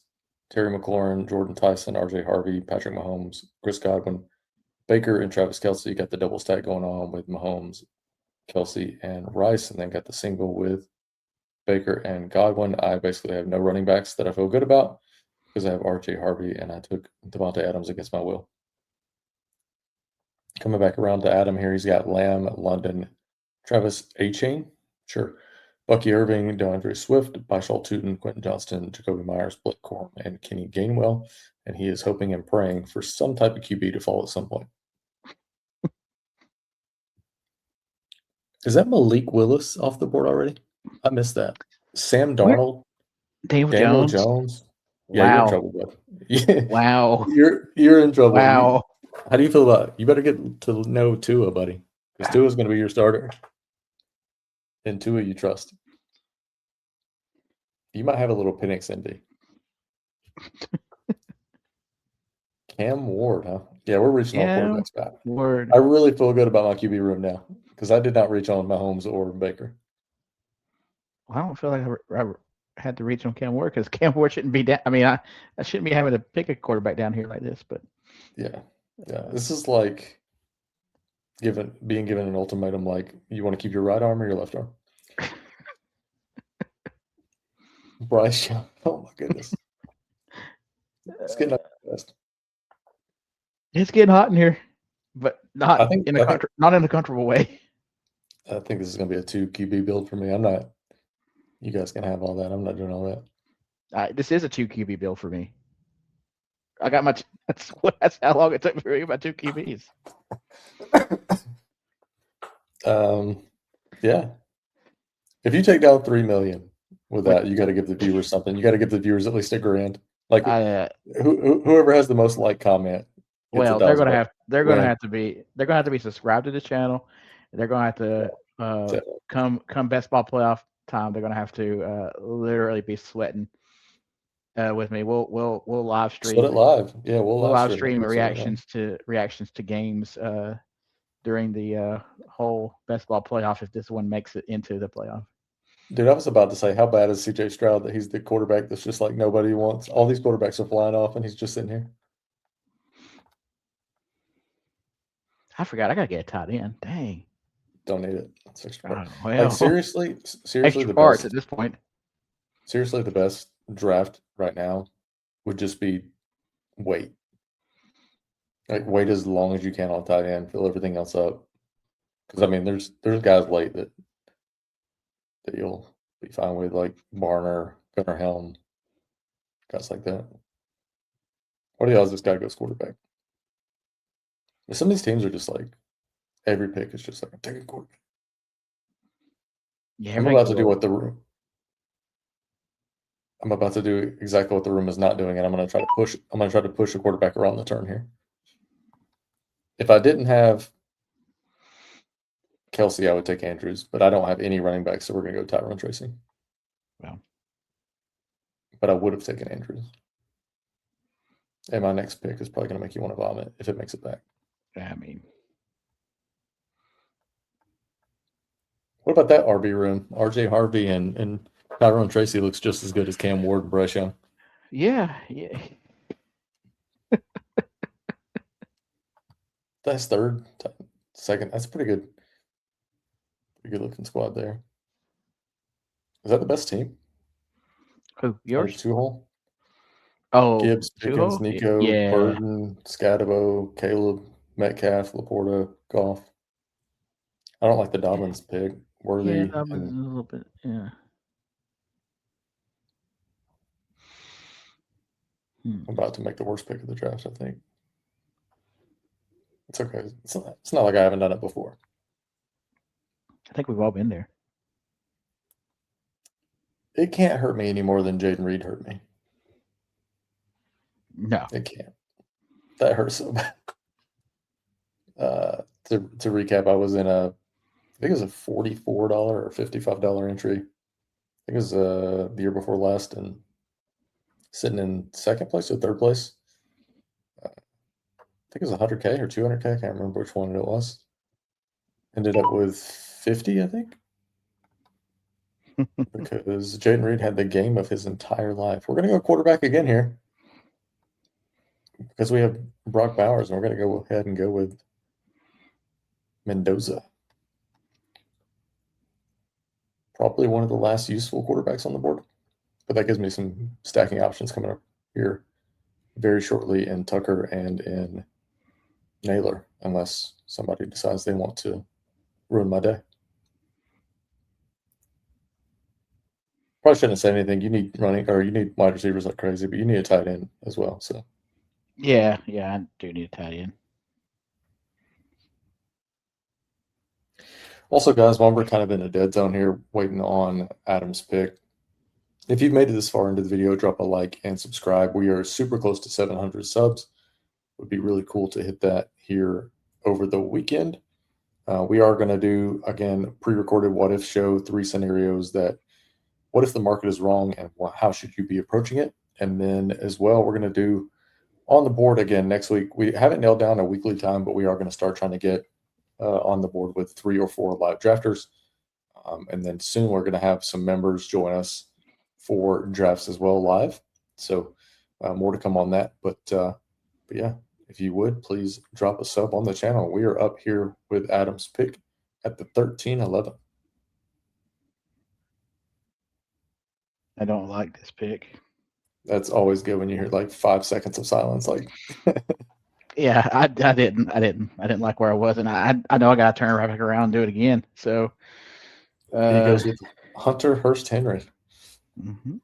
Terry McLaurin, Jordan Tyson, RJ Harvey, Patrick Mahomes, Chris Godwin, Baker, and Travis Kelce. Got the double stack going on with Mahomes, Kelce, and Rice, and then got the single with Baker and Godwin. I basically have no running backs that I feel good about because I have RJ Harvey and I took Devontae Adams against my will. Coming back around to Adam here, he's got Lamb, London, Travis A-Chain, sure, Bucky Irving, DeAndre Swift, Byshal Tootin, Quentin Johnston, Jacoby Myers, Blake Corum, and Kenny Gainwell. And he is hoping and praying for some type of QB to fall at some point. Is that Malik Willis off the board already? I missed that. Sam Darnold, Daniel Jones. Yeah, you're in Wow. trouble, bud. Yeah. Wow. You're in trouble. Wow. How do you feel about it? You better get to know Tua, buddy, because Tua's going to be your starter. And Tua you trust. You might have a little Penix envy. Cam Ward, huh? Yeah, we're reaching all quarterbacks back. Word. I really feel good about my QB room now because I did not reach on Mahomes or Baker. Well, I don't feel like I had to reach on Cam Ward because Cam Ward shouldn't be down. I mean, I shouldn't be having to pick a quarterback down here like this. But yeah, this is like being given an ultimatum. Like, you want to keep your right arm or your left arm? Bryce Young. Oh my goodness, it's getting up fast. It's getting hot in here, but not in a comfortable way. I think this is going to be a 2 QB build for me. I'm not. You guys can have all that. I'm not doing all that. This is a 2 QB build for me. I got my. That's how long it took me to get my 2 QBs. Yeah. If you take down $3 million with that, you got to give the viewers something. You got to give the viewers at least $1,000. Like whoever has the most comment gets well, they're gonna win. have to be subscribed to the channel. They're gonna have to come BestBall playoff time. They're gonna have to literally be sweating with me. We'll live stream. Put it live. Yeah, we'll live stream it. reactions to games during the whole BestBall playoff if this one makes it into the playoff. Dude, I was about to say, how bad is C.J. Stroud that he's the quarterback that's just like nobody wants? All these quarterbacks are flying off, and he's just sitting here. I forgot. I gotta get a tight end. Dang. Don't need it. That's extra part. Well, like seriously, extra the parts best at this point. Seriously, the best draft right now would just be wait. Like wait as long as you can on tight end, fill everything else up. Because I mean, there's guys late that you'll be fine with, like Barner, Gunnar Helm, guys like that. What do y'all this guy goes quarterback? Some of these teams are just like every pick is just like I'm taking quarterback. Yeah, I'm about to do what the room. I'm about to do exactly what the room is not doing, and I'm going to try to push. I'm going to try to push a quarterback around the turn here. If I didn't have Kelsey, I would take Andrews, but I don't have any running backs, so we're going to go Tyrone Tracy. Well, but I would have taken Andrews. And my next pick is probably going to make you want to vomit if it makes it back. I mean, what about that RB room? RJ Harvey and Tyrone Tracy looks just as good as Cam Ward and Bryce Young. Yeah. That's third, second. That's pretty good. Pretty good looking squad there. Is that the best team? Who? Yours? Two-hole? Oh, Gibbs, Pickens, Nico, Burton, Scadabo, Caleb, Metcalf, Laporta, Goff. I don't like the Dobbins pick. Worthy. Yeah, Dobbins a little bit. Yeah. I'm about to make the worst pick of the draft, I think. It's okay. It's not like I haven't done it before. I think we've all been there. It can't hurt me any more than Jaden Reed hurt me. No. It can't. That hurts so bad. To recap, I was in I think it was a $44 or $55 entry. I think it was the year before last, and sitting in second place or third place. I think it was 100K or 200K. I can't remember which one it was. Ended up with 50, I think. Because Jaden Reed had the game of his entire life. We're going to go quarterback again here. Because we have Brock Bowers, and we're going to go ahead and go with Mendoza. Probably one of the last useful quarterbacks on the board. But that gives me some stacking options coming up here very shortly in Tucker and in Naylor, unless somebody decides they want to ruin my day. Probably shouldn't say anything. You need wide receivers like crazy, but you need a tight end as well. So yeah, I do need a tight end. Also, guys, while we're kind of in a dead zone here, waiting on Adam's pick, if you've made it this far into the video, drop a like and subscribe. We are super close to 700 subs. It would be really cool to hit that here over the weekend. We are going to do, again, pre-recorded what-if show, 3 scenarios that what if the market is wrong and how should you be approaching it? And then as well, we're going to do on the board again next week. We haven't nailed down a weekly time, but we are going to start trying to get on the board with 3 or 4 live drafters. And then soon we're going to have some members join us for drafts as well live. So more to come on that. But yeah, if you would, please drop a sub on the channel. We are up here with Adam's pick at the 13-11. I don't like this pick. That's always good when you hear like 5 seconds of silence. Like, yeah, I didn't like where I was, and I know I got to turn right back around and do it again. So he goes with Hunter Hurst Henry. Mm-hmm.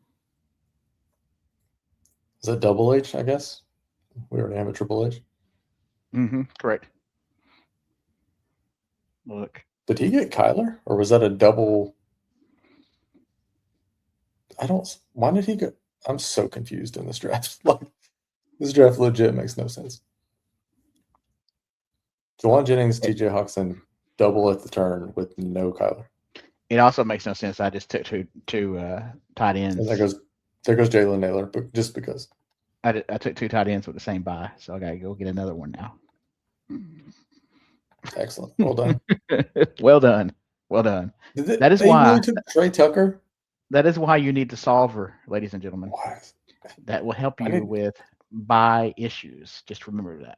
Is that double H? I guess we already have a triple H. Mm-hmm. Correct. Look, did he get Kyler, or was that a double? Why did he go? I'm so confused in this draft. Like, this draft legit makes no sense. Jawan Jennings, TJ Hawkinson, double at the turn with no Kyler. It also makes no sense. I just took two tight ends. And there goes Jalen Naylor, but just because. I took two tight ends with the same buy, so I got to go get another one now. Excellent. Well done. Well done. Well done. That is they why really took Trey Tucker. That is why you need the solver, ladies and gentlemen. Why? That will help you with buy issues. Just remember that.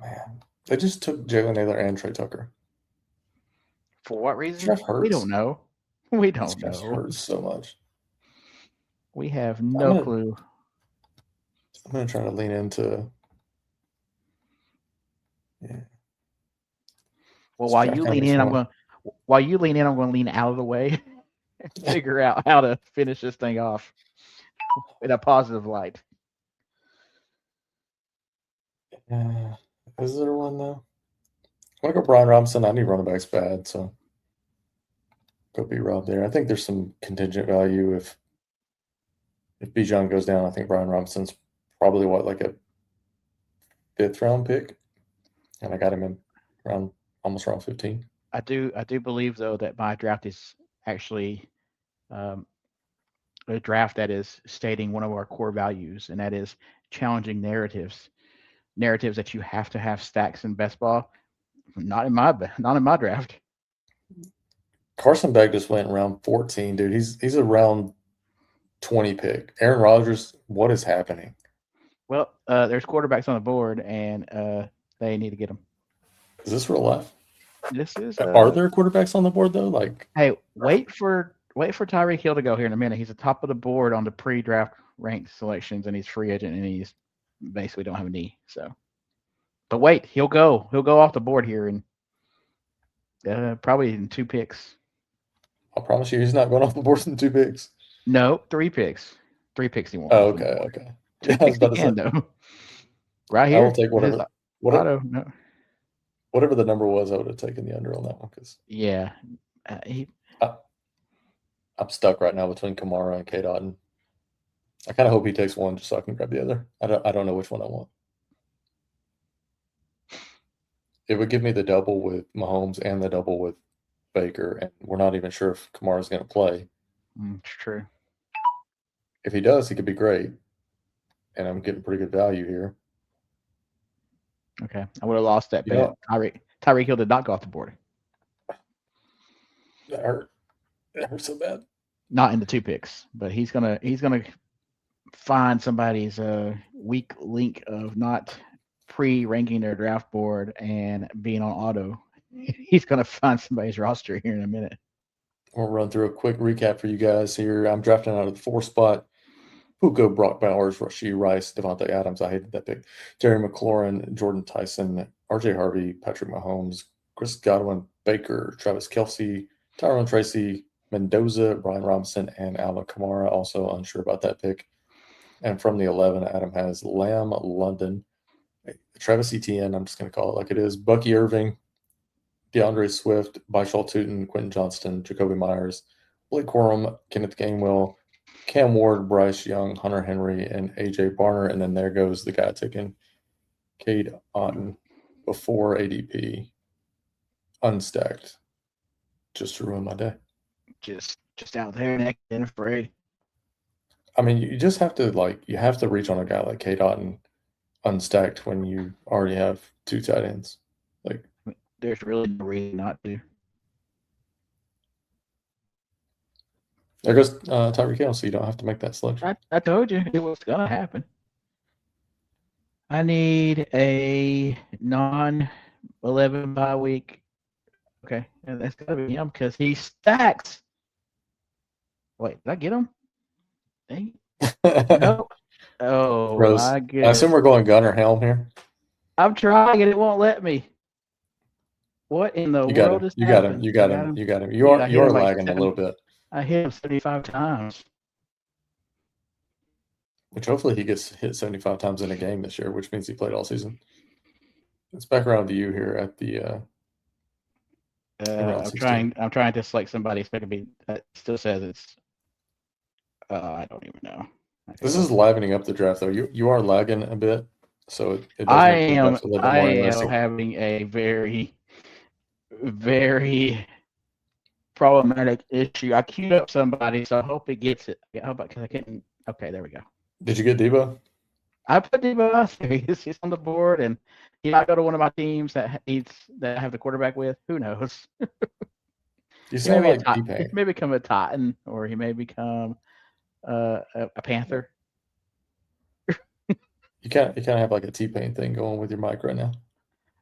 Man, they just took Jalen Naylor and Trey Tucker. For what reason? Draft hurts. We don't know. We don't know. Hurts so much. We have no clue. I'm gonna try to lean into. Yeah. Well, while you lean in, I'm going to lean out of the way and figure out how to finish this thing off in a positive light. Is there one though? I want to go Brian Robinson. I need running backs bad, so go B Rob there. I think there's some contingent value if Bijan goes down. I think Brian Robinson's probably like a 5th round pick, and I got him in almost around 15. I do believe though that my draft is actually a draft that is stating one of our core values, and that is challenging narratives that you have to have stacks in BestBall. Not in my draft. Carson Beck just went round 14, dude. He's a round 20 pick. Aaron Rodgers, what is happening? Well, there's quarterbacks on the board, and they need to get them. Is this real life? This is. Are there quarterbacks on the board though? Like, hey, wait for Tyreek Hill to go here in a minute. He's the top of the board on the pre-draft ranked selections, and he's free agent, and he's basically don't have a knee. So, but wait, he'll go off the board here, and probably in 2 picks. I promise you, he's not going off the board in 2 picks. No, 3 picks. 3 picks he won't. Oh, okay. 2 picks he can though. Right here. I will take whatever the number was. I would have taken the under on that one because I'm stuck right now between Kamara and K. Dotton. I kind of hope he takes one just so I can grab the other. I don't know which one I want. It would give me the double with Mahomes and the double with Baker, and we're not even sure if Kamara's going to play. It's true. If he does, he could be great, and I'm getting pretty good value here. Okay, I would have lost that bet. Tyreek Hill did not go off the board. That hurt. That hurt so bad. Not in the 2 picks, but he's gonna find somebody's weak link of not pre-ranking their draft board and being on auto. He's gonna find somebody's roster here in a minute. We'll run through a quick recap for you guys here. I'm drafting out of the 4 spot. Puka, Brock Bowers, Rashee Rice, Devontae Adams. I hated that pick. Terry McLaurin, Jordan Tyson, RJ Harvey, Patrick Mahomes, Chris Godwin, Baker, Travis Kelce, Tyrone Tracy, Mendoza, Brian Robinson, and Alvin Kamara. Also unsure about that pick. And from the 11, Adam has Lamb, London, Travis Etienne, I'm just going to call it like it is, Bucky Irving, DeAndre Swift, Byshal Tootin, Quentin Johnston, Jacoby Myers, Blake Corum, Kenneth Gainwell, Cam Ward, Bryce Young, Hunter Henry, and A.J. Barner. And then there goes the guy taking Cade Otton before ADP. Unstacked. Just to ruin my day. Just out there naked and afraid. I mean, you just have to reach on a guy like Cade Otton unstacked when you already have 2 tight ends. Like, there's really no reason not to. There goes Tyreek Hill, so you don't have to make that selection. I told you it was going to happen. I need a non-11 bye week. Okay, and that's got to be him because he stacks. Wait, did I get him? Hey. No. Oh, Rose, my goodness. I assume we're going Gunner Helm here. I'm trying and it won't let me. What in the world is happening? You got him. You are lagging a little bit. I hit him 75 times. Which hopefully he gets hit 75 times in a game this year, which means he played all season. It's back around to you here at the around I'm 16. trying to select somebody. It's going to be. It still says it's. I don't even know. This is livening up the draft, though. You are lagging a bit, so it does I make the am. draft a little bit I more am interesting. having a very, very problematic issue. I queued up somebody, so I hope it gets it. How about because I couldn't. Okay, there we go. Did you get Debo? I put Debo out there. He's on the board, and he might go to one of my teams that I have the quarterback with. Who knows? You He may sound be like he T-Pain. may become a Titan, or he may become a Panther. You kind of have like a T-Pain thing going with your mic right now.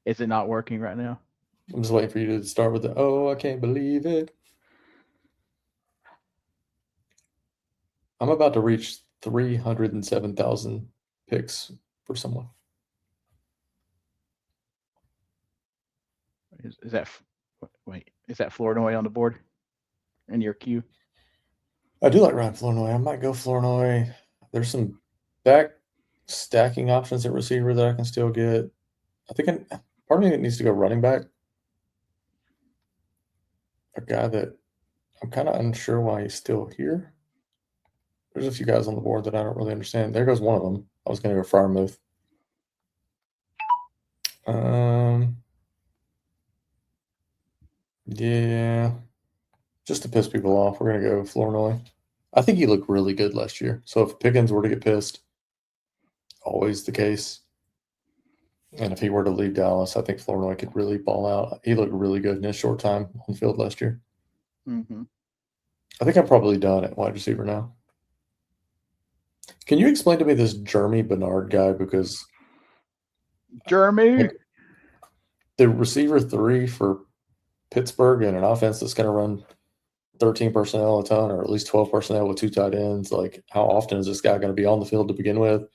Is it not working right now? I'm just waiting for you to start with the "Oh, I can't believe it." I'm about to reach 307,000 picks for someone. Is that wait? Is that Flournoy on the board in your queue? I do like Ryan Flournoy. I might go Flournoy. There's some back stacking options at receiver that I can still get. I think part of me needs to go running back. A guy that I'm kind of unsure why he's still here. There's a few guys on the board that I don't really understand. There goes one of them. I was going to go Freiermuth. Yeah, just to piss people off, we're going to go Flournoy. I think he looked really good last year. So if Pickens were to get pissed, always the case. And if he were to leave Dallas, I think Flournoy could really ball out. He looked really good in his short time on the field last year. Mm-hmm. I think I'm probably done at wide receiver now. Can you explain to me this Jeremy Bernard guy? Because Jeremy, the receiver 3 for Pittsburgh and an offense that's going to run 13 personnel a ton, or at least 12 personnel with 2 tight ends. Like, how often is this guy going to be on the field to begin with?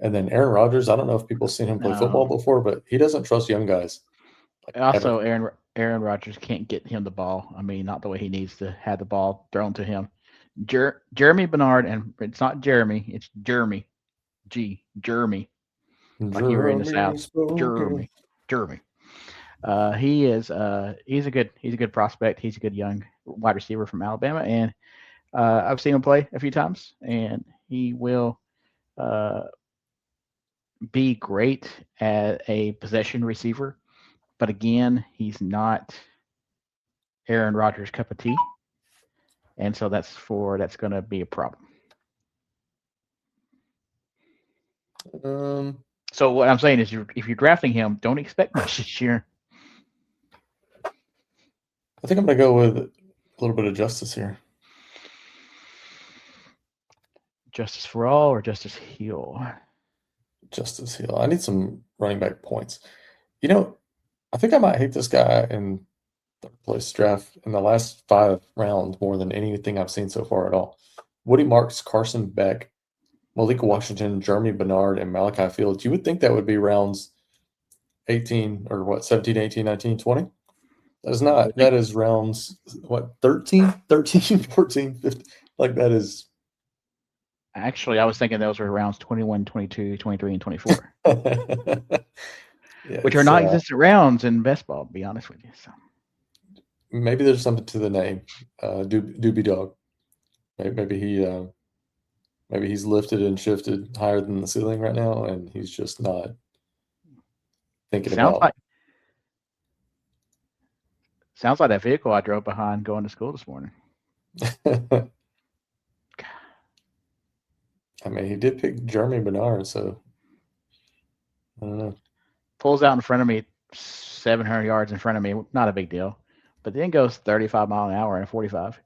And then Aaron Rodgers, I don't know if people have seen him play football before, but he doesn't trust young guys. Also, Aaron Rodgers can't get him the ball. I mean, not the way he needs to have the ball thrown to him. Jeremy Bernard, and it's not Jeremy, it's Jeremy. Jeremy. Like you were in the South. Jeremy. He's a good prospect. He's a good young wide receiver from Alabama, and I've seen him play a few times, and he will be great at a possession receiver. But again, he's not Aaron Rodgers' cup of tea, and so that's going to be a problem. So what I'm saying is, if you're drafting him, don't expect much this year. I think I'm going to go with a little bit of justice here. Justice for all or Justice Hill? Justice Hill. I need some running back points. You know, I think I might hate this guy in third place draft in the last 5 rounds more than anything I've seen so far at all. Woody Marks, Carson Beck, Malik Washington, Jeremy Bernard, and Malachi Fields. You would think that would be rounds 18 or what, 17, 18, 19, 20? That is not. That is rounds, what, 13, 14, 15. Like, that is. Actually, I was thinking those were rounds 21, 22, 23, and 24. Yeah, which are non-existent rounds in BestBall, to be honest with you. So maybe there's something to the name, Doobie Dog. Maybe he's lifted and shifted higher than the ceiling right now, and he's just not thinking about. Sounds like that vehicle I drove behind going to school this morning. I mean, he did pick Jeremy Bernard, so I don't know. Pulls out in front of me, 700 yards in front of me. Not a big deal, but then goes 35 mile an hour and 45.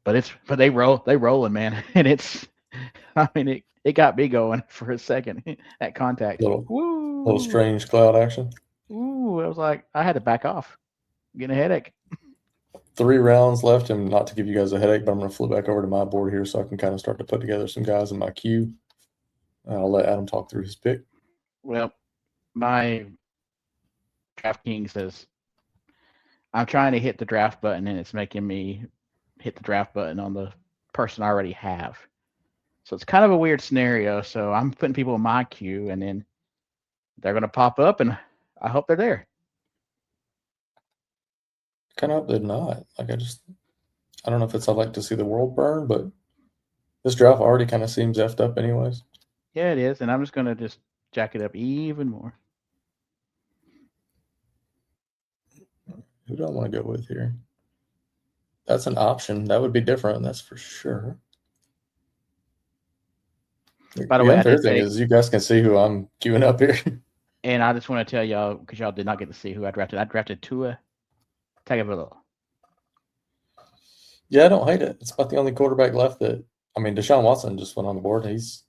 But they rolling, man, and it's. I mean, it got me going for a second at contact. Little strange cloud action. Ooh, I was like, I had to back off, getting a headache. 3 rounds left, and not to give you guys a headache, but I'm going to flip back over to my board here so I can kind of start to put together some guys in my queue. I'll let Adam talk through his pick. Well, my DraftKings says I'm trying to hit the draft button, and it's making me hit the draft button on the person I already have. So it's kind of a weird scenario. So I'm putting people in my queue, and then they're going to pop up, and I hope they're there. kind of did not. Like I don't know if it's I like to see the world burn, but this draft already kind of seems effed up anyways. Yeah, it is, and I'm just gonna just jack it up even more. Who do I want to go with here? That's an option. That would be different, that's for sure. By the The way, I unfair did thing say, is you guys can see who I'm queuing up here. and I just want to tell y'all because y'all did not get to see who I drafted. I drafted Tua Tagovailoa. Yeah, I don't hate it. It's about the only quarterback left that I mean, Deshaun Watson just went on the board. He's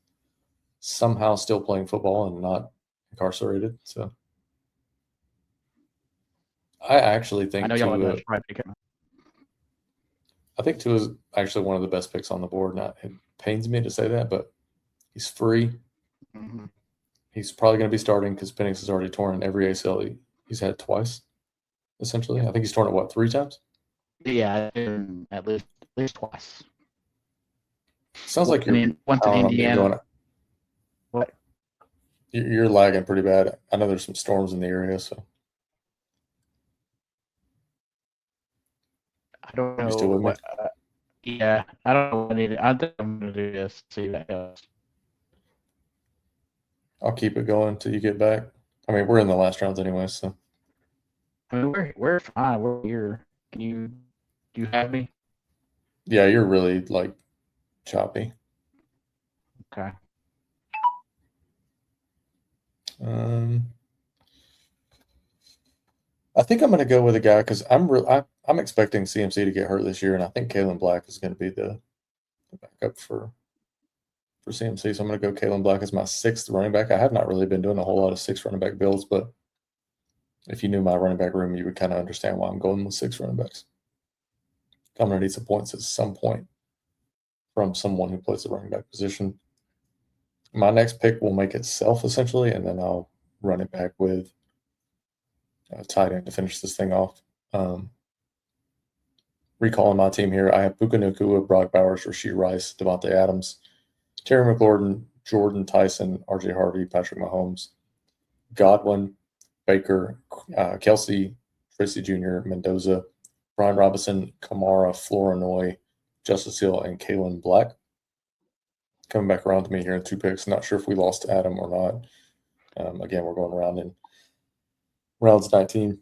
somehow still playing football and not incarcerated. So I actually I think know y'all are Tua gonna try to pick him. I think Tua is actually one of the best picks on the board. Not it pains me to say that, but he's free. Mm-hmm. He's probably going to be starting because Penix has already torn every ACL he's had twice, essentially. I think he's torn it, what, 3 times? Yeah, at least twice. Sounds like you're once in pounding on me Indiana. going, What? you're lagging pretty bad. I know there's some storms in the area, so. I don't know You still with me? what. Yeah, I don't know what I need. I think I'm gonna do this. See if that helps. I'll keep it going until you get back. I mean, we're in the last rounds anyway, so. I mean, we're fine. We're here. Can you do you have me? Yeah, you're really, like, choppy. Okay. I think I'm going to go with a guy because I'm expecting CMC to get hurt this year, and I think Kalen Black is going to be the backup for CMC. So I'm going to go Kalen Black as my 6th running back. I have not really been doing a whole lot of 6 running back builds, but if you knew my running back room, you would kind of understand why I'm going with 6 running backs. I'm going to need some points at some point from someone who plays the running back position. My next pick will make itself essentially, and then I'll run it back with a tight end to finish this thing off. Recalling my team here, I have Puka Nacua, Brock Bowers, Rashee Rice, Devontae Adams, Terry McLaurin, Jordan Tyson, RJ Harvey, Patrick Mahomes, Godwin, Baker, Kelsey, Tracy Jr., Mendoza, Brian Robinson, Kamara, Flournoy, Justice Hill, and Kalen Black. Coming back around to me here in 2 picks. Not sure if we lost Adam or not. Again, we're going around in rounds 19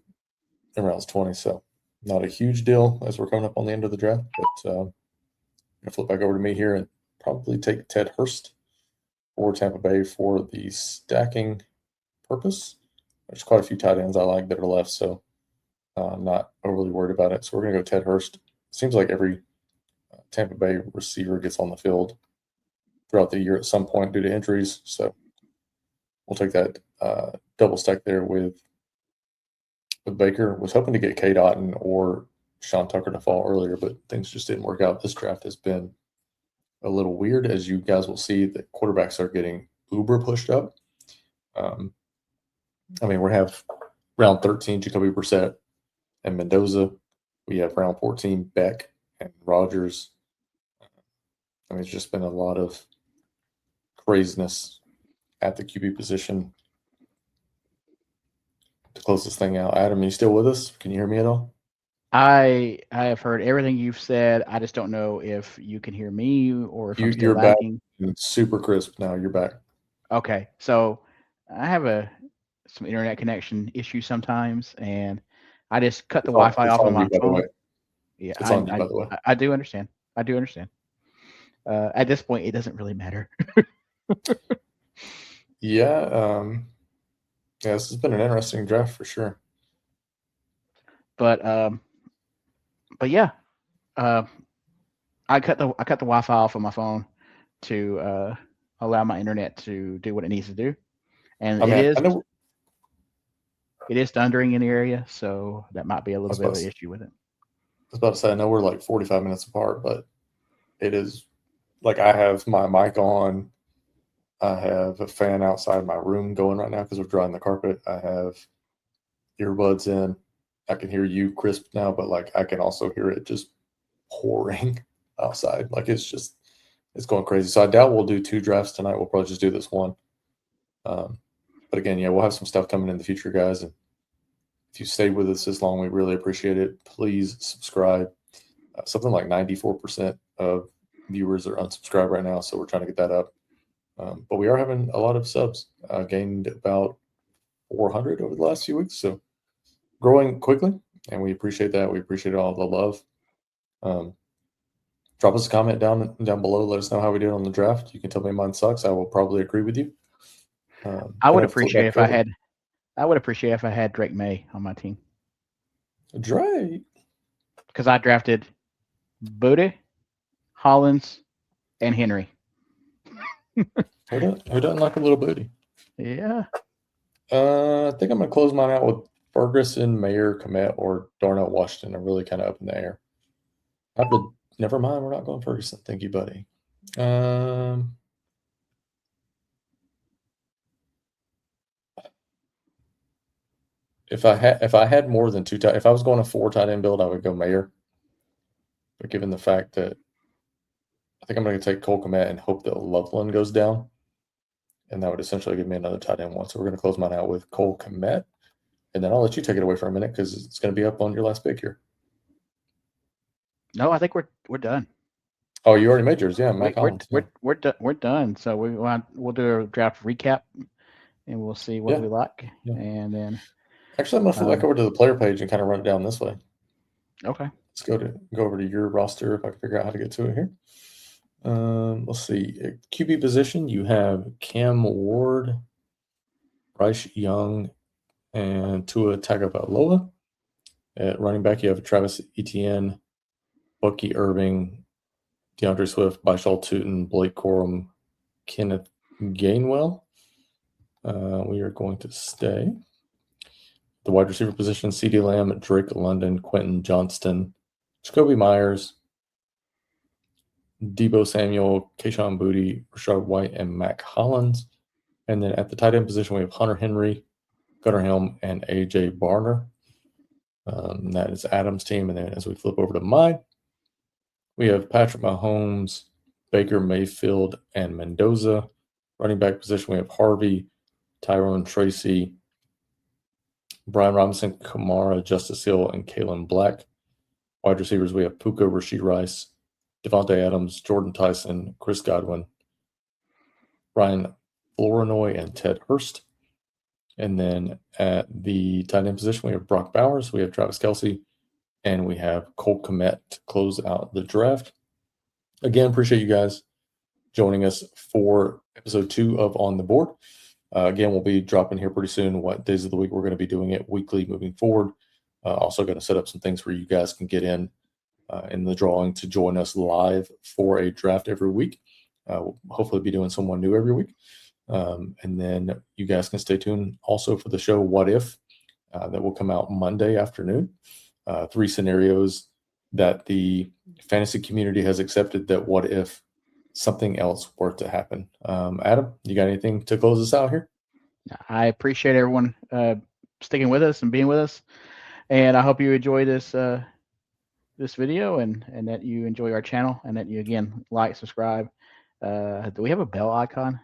and rounds 20, so not a huge deal as we're coming up on the end of the draft. But I'm going to flip back over to me here and probably take Ted Hurst for Tampa Bay for the stacking purpose. There's quite a few tight ends I like that are left, so I'm not overly worried about it. So we're going to go Ted Hurst. Seems like every Tampa Bay receiver gets on the field throughout the year at some point due to injuries. So we'll take that double stack there with Baker. Was hoping to get Kate Otten or Sean Tucker to fall earlier, but things just didn't work out. This draft has been a little weird, as you guys will see. The quarterbacks are getting uber pushed up. I mean, we have round 13, Jacoby Brissett and Mendoza. We have round 14, Beck and Rodgers. I mean, it's just been a lot of craziness at the QB position to close this thing out. Adam, are you still with us? Can you hear me at all? I have heard everything you've said. I just don't know if you can hear me or if I'm still You're lagging. back. Super crisp now. You're back. Okay, so I have some internet connection issues sometimes, and I just cut the Wi-Fi off on my phone. Yeah, it's on you, by the way. I do understand. I do understand. At this point, it doesn't really matter. Yeah, this has been an interesting draft for sure. But yeah, I cut the Wi-Fi off on my phone to allow my internet to do what it needs to do, and I know. It is thundering in the area, so that might be a little bit of an issue with it. I was about to say, I know we're like 45 minutes apart, but it is like I have my mic on. I have a fan outside my room going right now because we're drying the carpet. I have earbuds in. I can hear you crisp now, but like I can also hear it just pouring outside. Like it's going crazy. So I doubt we'll do 2 drafts tonight. We'll probably just do this one. But again, yeah, we'll have some stuff coming in the future, guys. And If you stayed with us this long, we really appreciate it. Please subscribe. Something like 94% of viewers are unsubscribed right now, so we're trying to get that up. But we are having a lot of subs. Gained about 400 over the last few weeks, so growing quickly, and we appreciate that. We appreciate all the love. Drop us a comment down below. Let us know how we did on the draft. You can tell me mine sucks. I will probably agree with you. I would appreciate if I had Drake May on my team. Drake, because I drafted Booty, Hollins, and Henry. Who doesn't like a little booty? Yeah. I think I'm gonna close mine out with Ferguson, Mayer, Komet, or Darnell Washington. I'm really kind of up in the air. Never mind, we're not going Ferguson. Thank you, buddy. If I had more than two if I was going a 4 tight end build, I would go Mayer. But given the fact that I think I'm going to take Cole Komet and hope that Loveland goes down, and that would essentially give me another tight end one. So we're going to close mine out with Cole Komet, and then I'll let you take it away for a minute because it's going to be up on your last pick here. No, I think we're done. Oh, you already made yours, yeah, Mac Hollins. We're done. So we'll do a draft recap, and we'll see what we like, and then. Actually, I'm going to flip back over to the player page and kind of run it down this way. Okay. Let's go over to your roster if I can figure out how to get to it here. Let's see. At QB position, you have Cam Ward, Bryce Young, and Tua Tagovailoa. At running back, you have Travis Etienne, Bucky Irving, DeAndre Swift, Byshal Tootin, Blake Corum, Kenneth Gainwell. We are going to stay. The wide receiver position, CeeDee Lamb, Drake London, Quentin Johnston, Jacoby Myers, Deebo Samuel, Kayshon Boutte, Rashard White, and Mac Hollins. And then at the tight end position, we have Hunter Henry, Gunnar Helm, and A.J. Barner. That is Adam's team. And then as we flip over to mine, we have Patrick Mahomes, Baker Mayfield, and Mendoza. Running back position, we have Harvey, Tyrone Tracy, Brian Robinson, Kamara, Justice Hill, and Kalen Black. Wide receivers, we have Puka, Rashid Rice, Devontae Adams, Jordan Tyson, Chris Godwin, Ryan Flournoy, and Ted Hurst. And then at the tight end position, we have Brock Bowers, we have Travis Kelce, and we have Cole Komet to close out the draft. Again, appreciate you guys joining us for episode 2 of On the Board. Again, we'll be dropping here pretty soon what days of the week we're going to be doing it weekly moving forward. Also going to set up some things where you guys can get in the drawing to join us live for a draft every week. We'll hopefully be doing someone new every week. And then you guys can stay tuned also for the show What If that will come out Monday afternoon. 3 scenarios that the fantasy community has accepted that what if something else were to happen. Adam, you got anything to close us out here? I appreciate everyone sticking with us and being with us. And I hope you enjoy this this video and that you enjoy our channel and that you, again, like, subscribe. Do we have a bell icon?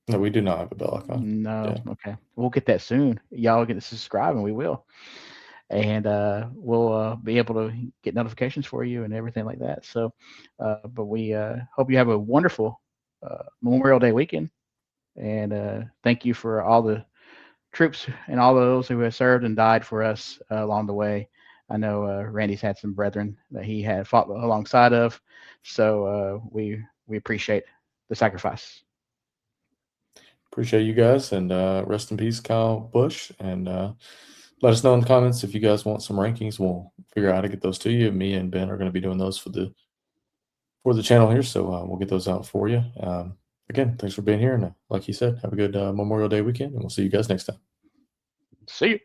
No, we do not have a bell icon. No. Yeah. Okay. We'll get that soon. Y'all get to subscribe, and we will. And we'll be able to get notifications for you and everything like that. So, but we hope you have a wonderful Memorial Day weekend. And thank you for all the troops and all those who have served and died for us along the way. I know Randy's had some brethren that he had fought alongside of. So we appreciate the sacrifice. Appreciate you guys, and rest in peace, Kyle Busch. And let us know in the comments if you guys want some rankings. We'll figure out how to get those to you. Me and Ben are going to be doing those for the channel here, so we'll get those out for you. Again, thanks for being here, and like he said, have a good Memorial Day weekend, and we'll see you guys next time. See you.